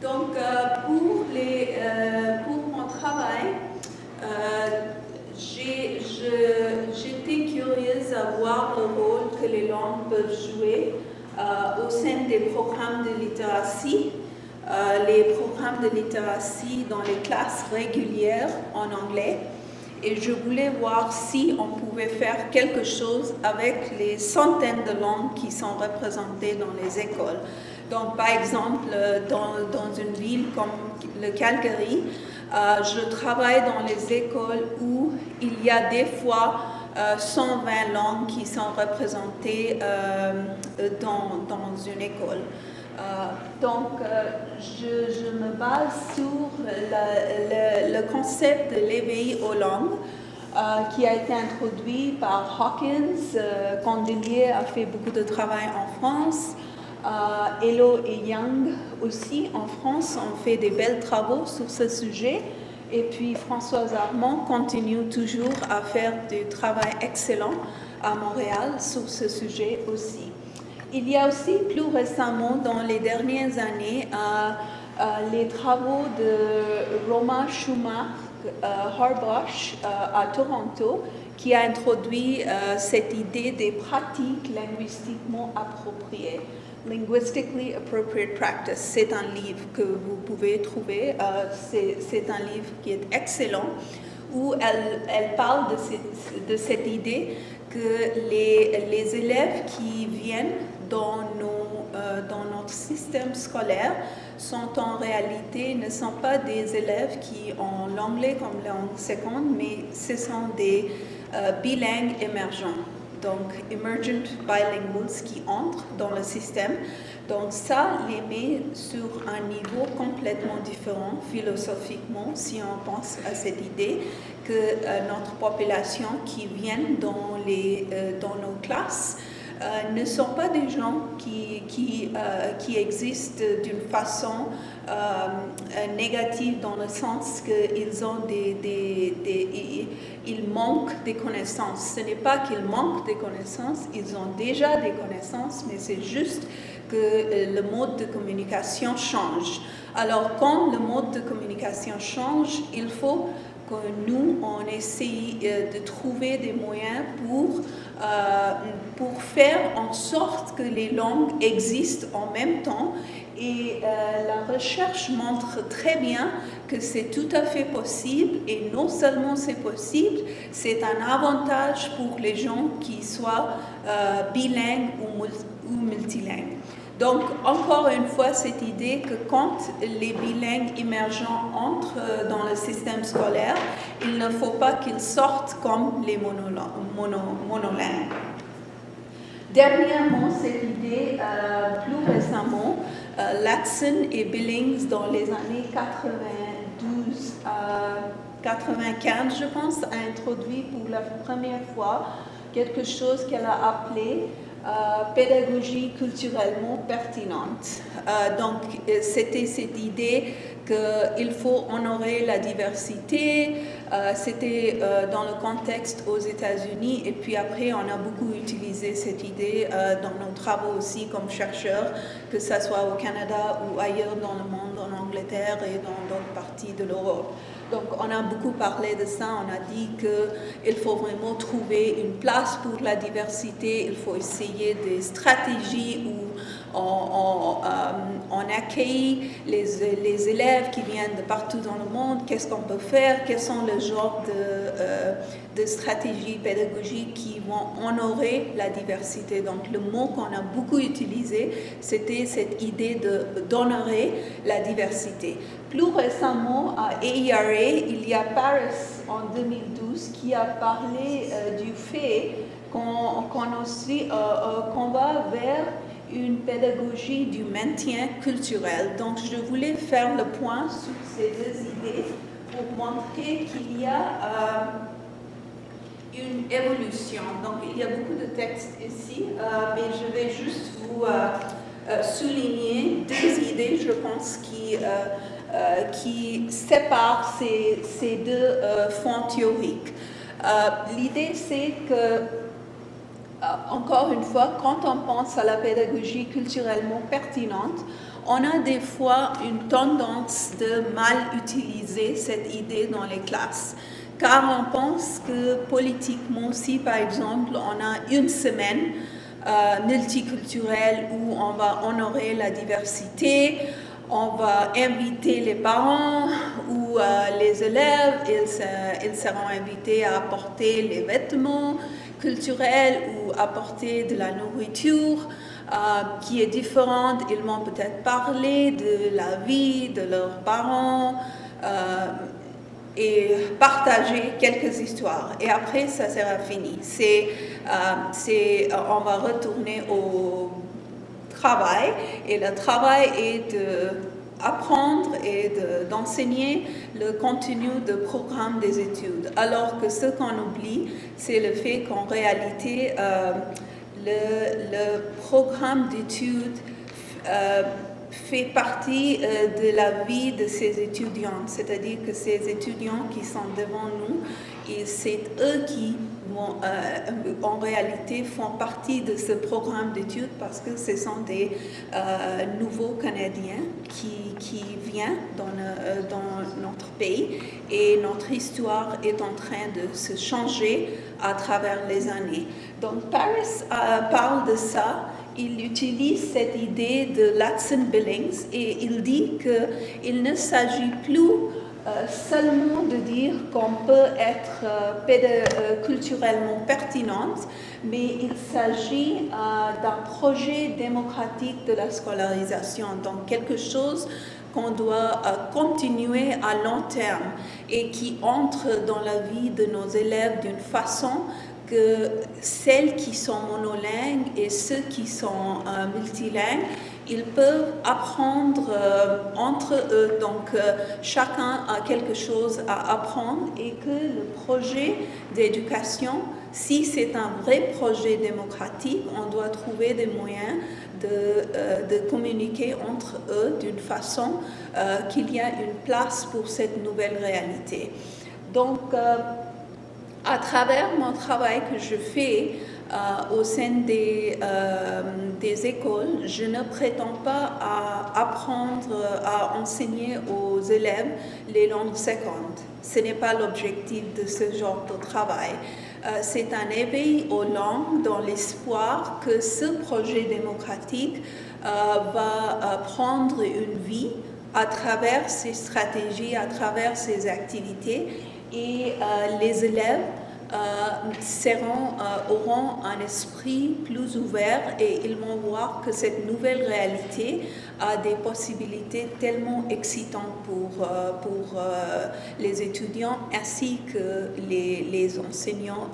Donc, pour mon travail, j'étais curieuse à voir le rôle que les langues peuvent jouer au sein des programmes de littératie, les programmes de littératie dans les classes régulières en anglais. Et je voulais voir si on pouvait faire quelque chose avec les centaines de langues qui sont représentées dans les écoles. Donc, par exemple, dans une ville comme le Calgary, je travaille dans les écoles où il y a des fois 120 langues qui sont représentées dans une école. Donc, je me base sur le concept de l'éveil aux langues qui a été introduit par Hawkins. Candelier a fait beaucoup de travail en France. Hello et Young aussi en France ont fait des belles travaux sur ce sujet. Et puis Françoise Armand continue toujours à faire du travail excellent à Montréal sur ce sujet aussi. Il y a aussi plus récemment, dans les dernières années, les travaux de Roman Schumacher-Harbosch à Toronto, qui a introduit cette idée des pratiques linguistiquement appropriées. Linguistically Appropriate Practice, c'est un livre que vous pouvez trouver, c'est un livre qui est excellent, où elle parle de cette idée que les élèves qui viennent dans notre système scolaire ne sont pas des élèves qui ont l'anglais comme langue seconde, mais ce sont des bilingues émergents. Donc, emergent bilinguals qui entrent dans le système. Donc, ça les met sur un niveau complètement différent philosophiquement si on pense à cette idée que notre population qui vient dans nos classes ne sont pas des gens qui existent d'une façon négative dans le sens qu'ils ont ils manquent des connaissances. Ce n'est pas qu'ils manquent des connaissances, ils ont déjà des connaissances, mais c'est juste que le mode de communication change. Alors, quand le mode de communication change, il faut que nous, on essaye de trouver des moyens pour faire en sorte que les langues existent en même temps. Et la recherche montre très bien que c'est tout à fait possible. Et non seulement c'est possible, c'est un avantage pour les gens qui soient bilingues ou multilingues. Donc, encore une fois, cette idée que quand les bilingues émergents entrent dans le système scolaire, il ne faut pas qu'ils sortent comme les monolingues. Dernièrement, cette idée, plus récemment, Latson et Billings, dans les années 95, je pense, a introduit pour la première fois quelque chose qu'elle a appelé pédagogie culturellement pertinente. Donc, c'était cette idée qu'il faut honorer la diversité. C'était dans le contexte aux États-Unis, et puis après, on a beaucoup utilisé cette idée dans nos travaux aussi comme chercheurs, que ce soit au Canada ou ailleurs dans le monde, en Angleterre et dans d'autres parties de l'Europe. Donc, on a beaucoup parlé de ça. On a dit qu'il faut vraiment trouver une place pour la diversité. Il faut essayer des stratégies où on accueille les élèves qui viennent de partout dans le monde. Qu'est-ce qu'on peut faire? Quels sont les genres de stratégies pédagogiques qui vont honorer la diversité? Donc, le mot qu'on a beaucoup utilisé, c'était cette idée d'honorer la diversité. Plus récemment, à AERA, il y a Paris en 2012 qui a parlé du fait qu'on va vers une pédagogie du maintien culturel. Donc, je voulais faire le point sur ces deux idées pour montrer qu'il y a une évolution. Donc, il y a beaucoup de textes ici, mais je vais juste vous souligner deux idées, je pense, qui séparent ces deux fonds théoriques. L'idée, c'est que encore une fois, quand on pense à la pédagogie culturellement pertinente, on a des fois une tendance de mal utiliser cette idée dans les classes. Car on pense que politiquement, si par exemple on a une semaine multiculturelle où on va honorer la diversité, on va inviter les parents ou les élèves, ils seront invités à apporter les vêtements culturels ou apporter de la nourriture qui est différente. Ils vont peut-être parler de la vie de leurs parents et partager quelques histoires. Et après, ça sera fini. On va retourner au travail, et le travail est d'apprendre et d'enseigner le contenu de programme des études. Alors que ce qu'on oublie, c'est le fait qu'en réalité, le programme d'études fait partie de la vie de ces étudiants, c'est-à-dire que ces étudiants qui sont devant nous, et c'est eux qui vont, en réalité font partie de ce programme d'études parce que ce sont des nouveaux Canadiens qui viennent dans notre pays, et notre histoire est en train de se changer à travers les années. Donc Paris parle de ça. Il utilise cette idée de Latson-Billings et il dit qu'il ne s'agit plus seulement de dire qu'on peut être culturellement pertinente, mais il s'agit d'un projet démocratique de la scolarisation, donc quelque chose qu'on doit continuer à long terme et qui entre dans la vie de nos élèves d'une façon que celles qui sont monolingues et ceux qui sont multilingues, ils peuvent apprendre entre eux. Donc, chacun a quelque chose à apprendre, et que le projet d'éducation, si c'est un vrai projet démocratique, on doit trouver des moyens de communiquer entre eux d'une façon qu'il y a une place pour cette nouvelle réalité. Donc, à travers mon travail que je fais au sein des écoles, je ne prétends pas apprendre à enseigner aux élèves les langues secondes. Ce n'est pas l'objectif de ce genre de travail. C'est un éveil aux langues dans l'espoir que ce projet démocratique va prendre une vie à travers ces stratégies, à travers ces activités, et les élèves auront un esprit plus ouvert, et ils vont voir que cette nouvelle réalité a des possibilités tellement excitantes pour les étudiants ainsi que les enseignants